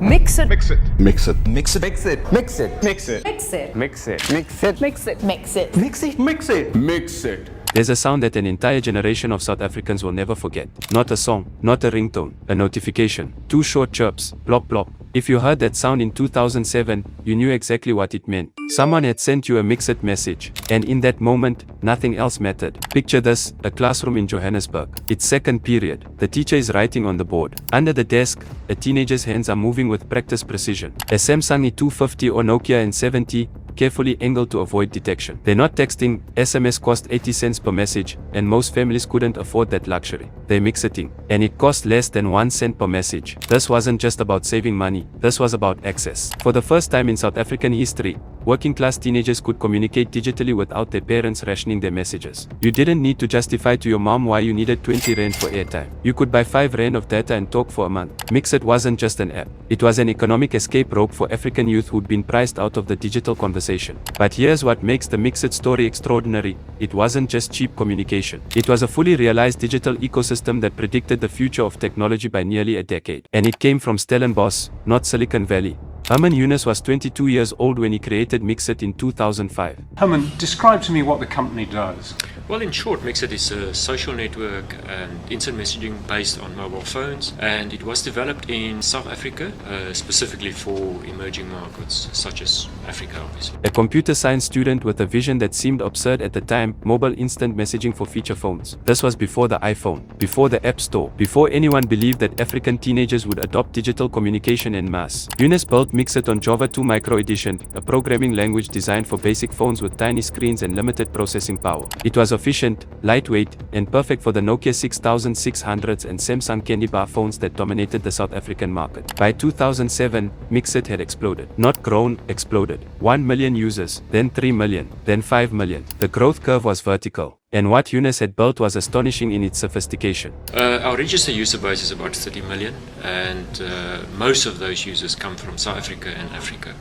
Mix it. Mix it. Mix it. Mix it. Mix it. Mix it. Mix it. Mix it. Mix it. Mix it. Mix it. Mix it. Mix it. Mix it. Mix it. There's a sound that an entire generation of South Africans will never forget. Not a song, not a ringtone, a notification. Two short chirps, plop plop. If you heard that sound in 2007, you knew exactly what it meant. Someone had sent you a Mxit message, and in that moment, nothing else mattered. Picture this, a classroom in Johannesburg. It's second period. The teacher is writing on the board. Under the desk, a teenager's hands are moving with practice precision. A Samsung E250 or Nokia N70, carefully angled to avoid detection. They're not texting, SMS cost 80 cents per message, and most families couldn't afford that luxury. They're Mxiting, and it cost less than 1 cent per message. This wasn't just about saving money, this was about access. For the first time in South African history, working class teenagers could communicate digitally without their parents rationing their messages. You didn't need to justify to your mom why you needed 20 rand for airtime. You could buy 5 rand of data and talk for a month. Mxit wasn't just an app, it was an economic escape rope for African youth who'd been priced out of the digital conversation. But here's what makes the Mxit story extraordinary. It wasn't just cheap communication. It was a fully realized digital ecosystem that predicted the future of technology by nearly a decade. And it came from Stellenbosch, not Silicon Valley. Herman Heunis was 22 years old when he created Mxit in 2005. Herman, describe to me what the company does. Well, in short, Mxit is a social network and instant messaging based on mobile phones, and it was developed in South Africa, specifically for emerging markets such as Africa, obviously. A computer science student with a vision that seemed absurd at the time, mobile instant messaging for feature phones. This was before the iPhone, before the App Store, before anyone believed that African teenagers would adopt digital communication en masse. Heunis built Mxit on Java 2 Micro Edition, a programming language designed for basic phones with tiny screens and limited processing power. It was efficient, lightweight, and perfect for the Nokia 6600s and Samsung Candy Bar phones that dominated the South African market. By 2007, Mxit had exploded. Not grown, exploded. 1 million users, then 3 million, then 5 million. The growth curve was vertical. And what Heunis had built was astonishing in its sophistication. Our registered user base is about 30 million, and most of those users come from South Africa and Africa.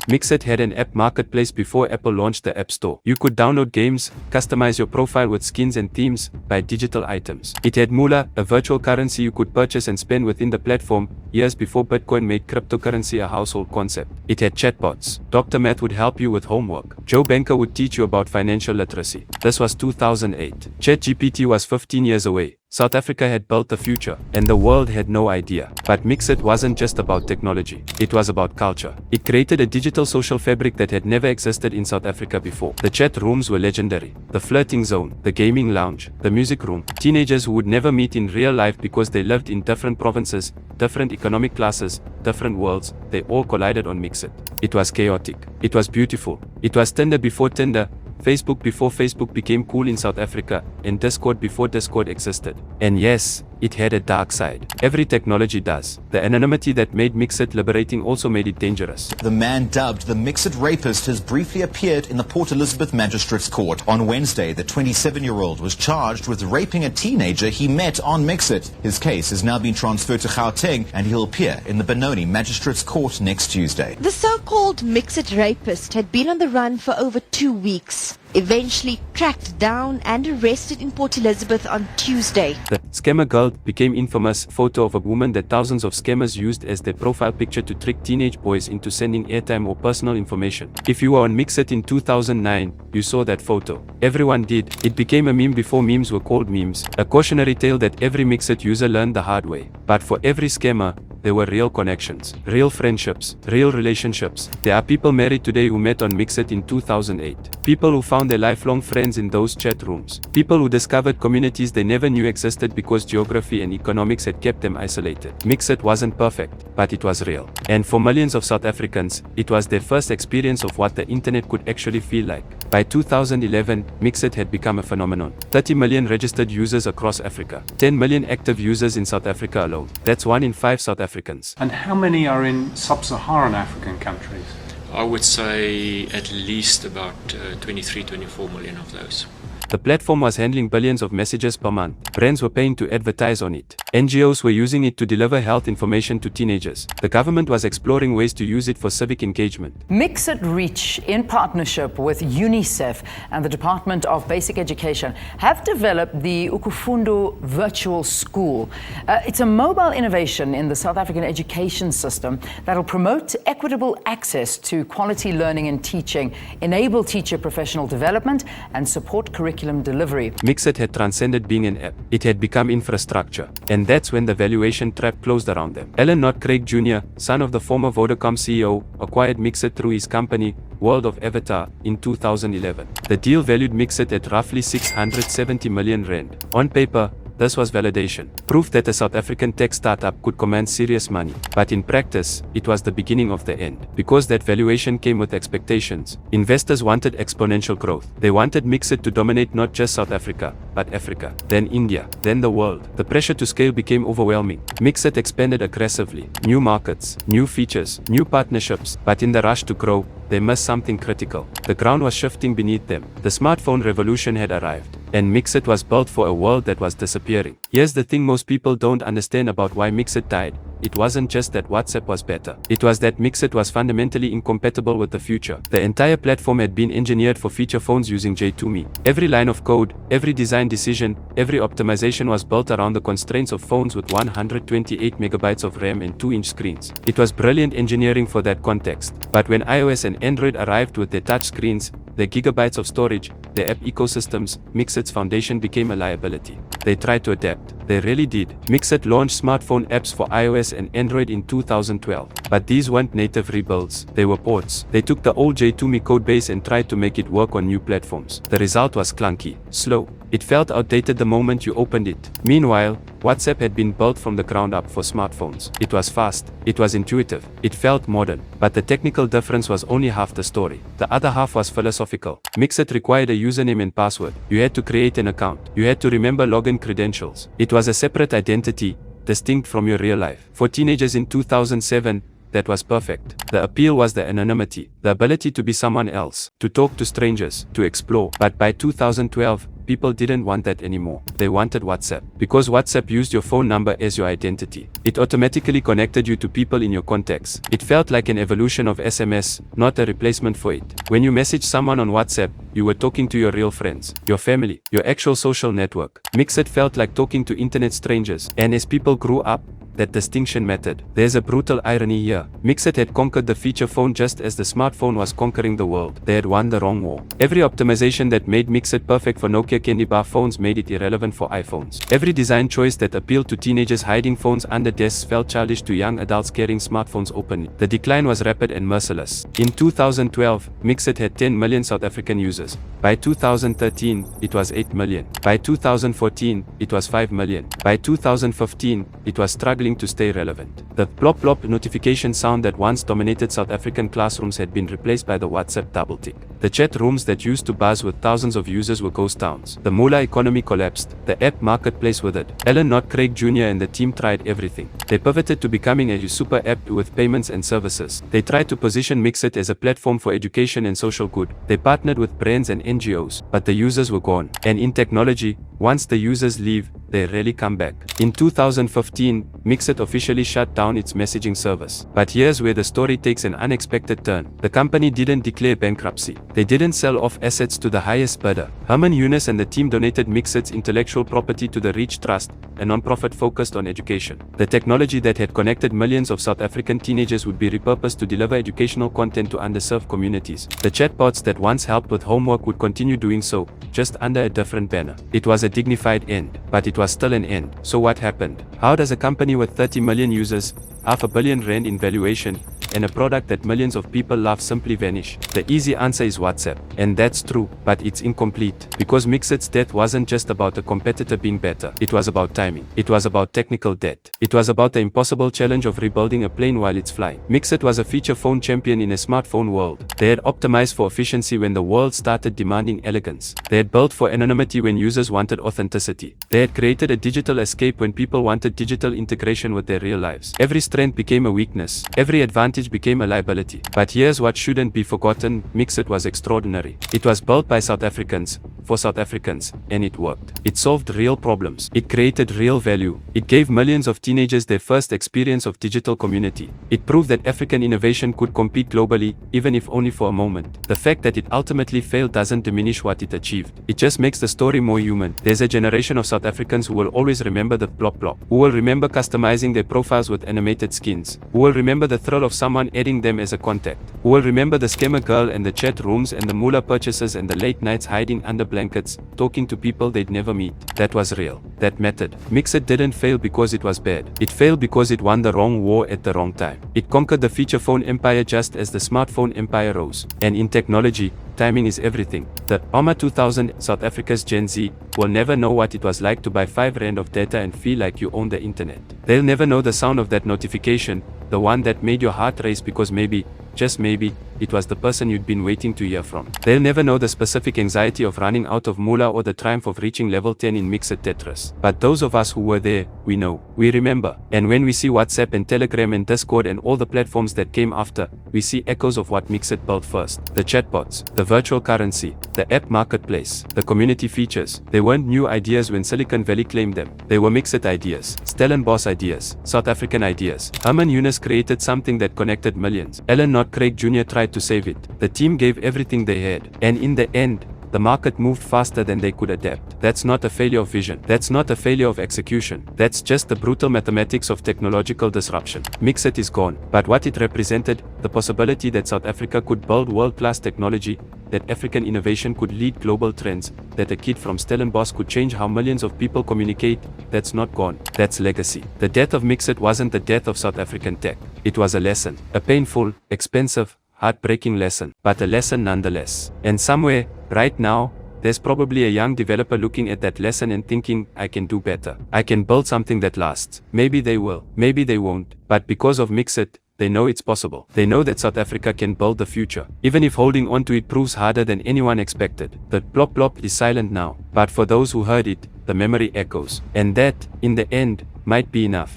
Mxit had an app marketplace before Apple launched the App Store. You could download games, customize your profile with skins and themes, buy digital items. It had Moola, a virtual currency you could purchase and spend within the platform, years before Bitcoin made cryptocurrency a household concept. It had chatbots. Dr. Math would help you with homework. Joe Banker would teach you about financial literacy. This was 2008. ChatGPT was 15 years away. South Africa had built the future, and the world had no idea. But Mxit wasn't just about technology, it was about culture. It created a digital social fabric that had never existed in South Africa before. The chat rooms were legendary. The Flirting Zone, the gaming lounge, the music room. Teenagers who would never meet in real life because they lived in different provinces, different economic classes, different worlds, they all collided on Mxit. It was chaotic. It was beautiful. It was Tinder before Tinder, Facebook before Facebook became cool in South Africa, and Discord before Discord existed. And yes, it had a dark side. Every technology does. The anonymity that made Mxit liberating also made it dangerous. The man dubbed the Mxit rapist has briefly appeared in the Port Elizabeth Magistrates Court. On Wednesday, the 27-year-old was charged with raping a teenager he met on Mxit. His case has now been transferred to Gauteng, and he'll appear in the Benoni Magistrates Court next Tuesday. The so-called Mxit rapist had been on the run for over 2 weeks. Eventually tracked down and arrested in Port Elizabeth on Tuesday. The scammer girl became infamous photo of a woman that thousands of scammers used as their profile picture to trick teenage boys into sending airtime or personal information. If you were on Mxit in 2009, you saw that photo. Everyone did. It became a meme before memes were called memes. A cautionary tale that every Mxit user learned the hard way. But for every scammer, there were real connections, real friendships, real relationships. There are people married today who met on Mxit in 2008. People who found their lifelong friends in those chat rooms. People who discovered communities they never knew existed because geography and economics had kept them isolated. Mxit wasn't perfect, but it was real. And for millions of South Africans, it was their first experience of what the internet could actually feel like. By 2011, Mxit had become a phenomenon. 30 million registered users across Africa. 10 million active users in South Africa alone. That's 1 in 5 South Africans. And how many are in sub-Saharan African countries? I would say at least about 23, 24 million of those. The platform was handling billions of messages per month. Brands were paying to advertise on it. NGOs were using it to deliver health information to teenagers. The government was exploring ways to use it for civic engagement. Mxit Reach, in partnership with UNICEF and the Department of Basic Education, have developed the Ukufundo Virtual School. It's a mobile innovation in the South African education system that will promote equitable access to quality learning and teaching, enable teacher professional development, and support curriculum delivery. Mxit had transcended being an app. It had become infrastructure. And that's when the valuation trap closed around them. Alan Knott-Craig Jr., son of the former Vodacom CEO, acquired Mxit through his company, World of Avatar, in 2011. The deal valued Mxit at roughly 670 million rand. On paper, this was validation, proof that a South African tech startup could command serious money. But in practice, it was the beginning of the end. Because that valuation came with expectations. Investors wanted exponential growth. They wanted Mxit to dominate not just South Africa, but Africa, then India, then the world. The pressure to scale became overwhelming. Mxit expanded aggressively. New markets, new features, new partnerships. But in the rush to grow, they missed something critical. The ground was shifting beneath them. The smartphone revolution had arrived. And Mxit was built for a world that was disappearing. Here's the thing most people don't understand about why Mxit died. It wasn't just that WhatsApp was better. It was that Mxit was fundamentally incompatible with the future. The entire platform had been engineered for feature phones using J2Me. Every line of code, every design decision, every optimization was built around the constraints of phones with 128 megabytes of RAM and 2-inch screens. It was brilliant engineering for that context. But when iOS and Android arrived with their touch screens, their gigabytes of storage, their app ecosystems, Mxit's foundation became a liability. They tried to adapt. They really did. Mxit launched smartphone apps for iOS and Android in 2012. But these weren't native rebuilds. They were ports. They took the old J2Me codebase and tried to make it work on new platforms. The result was clunky, slow. It felt outdated the moment you opened it. Meanwhile, WhatsApp had been built from the ground up for smartphones. It was fast, it was intuitive, it felt modern. But the technical difference was only half the story. The other half was philosophical. Mxit required a username and password. You had to create an account. You had to remember login credentials. It was a separate identity, distinct from your real life. For teenagers in 2007, that was perfect. The appeal was the anonymity, the ability to be someone else, to talk to strangers, to explore. But by 2012, people didn't want that anymore. They wanted WhatsApp. Because WhatsApp used your phone number as your identity. It automatically connected you to people in your contacts. It felt like an evolution of SMS, not a replacement for it. When you messaged someone on WhatsApp, you were talking to your real friends, your family, your actual social network. Mxit felt like talking to internet strangers. And as people grew up, that distinction mattered. There's a brutal irony here. Mxit had conquered the feature phone just as the smartphone was conquering the world. They had won the wrong war. Every optimization that made Mxit perfect for Nokia candy bar phones made it irrelevant for iPhones. Every design choice that appealed to teenagers hiding phones under desks felt childish to young adults carrying smartphones openly. The decline was rapid and merciless. In 2012, Mxit had 10 million South African users. By 2013, it was 8 million. By 2014, it was 5 million. By 2015, it was struggling to stay relevant. The plop-plop notification sound that once dominated South African classrooms had been replaced by the WhatsApp double-tick. The chat rooms that used to buzz with thousands of users were ghost towns. The Moola economy collapsed. The app marketplace withered. Alan Knott-Craig Jr. and the team tried everything. They pivoted to becoming a super app with payments and services. They tried to position Mxit as a platform for education and social good. They partnered with brands and NGOs, but the users were gone. And in technology, once the users leave, they rarely come back. In 2015, Mxit officially shut down its messaging service. But here's where the story takes an unexpected turn. The company didn't declare bankruptcy. They didn't sell off assets to the highest bidder. Herman Heunis and the team donated Mxit's intellectual property to the Reach Trust, a non-profit focused on education. The technology that had connected millions of South African teenagers would be repurposed to deliver educational content to underserved communities. The chatbots that once helped with homework would continue doing so, just under a different banner. It was a dignified end, but it was still an end. So what happened? How does a company with 30 million users, R500 million in valuation, and a product that millions of people love simply vanish? The easy answer is WhatsApp. And that's true, but it's incomplete. Because Mxit's death wasn't just about a competitor being better. It was about timing. It was about technical debt. It was about the impossible challenge of rebuilding a plane while it's flying. Mxit was a feature phone champion in a smartphone world. They had optimized for efficiency when the world started demanding elegance. They had built for anonymity when users wanted authenticity. They had created a digital escape when people wanted digital integration with their real lives. Every strength became a weakness. Every advantage became a liability. But here's what shouldn't be forgotten: Mxit was extraordinary. It was built by South Africans, for South Africans, and it worked. It solved real problems. It created real value. It gave millions of teenagers their first experience of digital community. It proved that African innovation could compete globally, even if only for a moment. The fact that it ultimately failed doesn't diminish what it achieved. It just makes the story more human. There's a generation of South Africans who will always remember the plop-plop, who will remember customizing their profiles with animated skins, who will remember the thrill of someone adding them as a contact, who will remember the scammer girl and the chat rooms and the Moola purchases and the late nights hiding under blankets, talking to people they'd never meet. That was real. That mattered. Mxit didn't fail because it was bad. It failed because it won the wrong war at the wrong time. It conquered the feature phone empire just as the smartphone empire rose. And in technology, timing is everything. The ARMA 2000, South Africa's Gen Z, will never know what it was like to buy 5 rand of data and feel like you own the internet. They'll never know the sound of that notification, the one that made your heart race because maybe, just maybe, it was the person you'd been waiting to hear from. They'll never know the specific anxiety of running out of Moola or the triumph of reaching level 10 in Mxit Tetris. But those of us who were there, we know, we remember. And when we see WhatsApp and Telegram and Discord and all the platforms that came after, we see echoes of what Mxit built first. The chatbots, the virtual currency, the app marketplace, the community features. They weren't new ideas when Silicon Valley claimed them. They were Mxit ideas, Stellenbosch ideas, South African ideas. Herman Heunis created something that connected millions. Alan Knott-Craig Jr. tried to save it. The team gave everything they had. And in the end, the market moved faster than they could adapt. That's not a failure of vision. That's not a failure of execution. That's just the brutal mathematics of technological disruption. Mxit is gone. But what it represented, the possibility that South Africa could build world-class technology, that African innovation could lead global trends, that a kid from Stellenbosch could change how millions of people communicate, that's not gone. That's legacy. The death of Mxit wasn't the death of South African tech. It was a lesson. A painful, expensive, heartbreaking lesson, but a lesson nonetheless. And somewhere, right now, there's probably a young developer looking at that lesson and thinking, I can do better. I can build something that lasts. Maybe they will, maybe they won't. But because of Mxit, they know it's possible. They know that South Africa can build the future, even if holding on to it proves harder than anyone expected. The plop-plop is silent now, but for those who heard it, the memory echoes. And that, in the end, might be enough.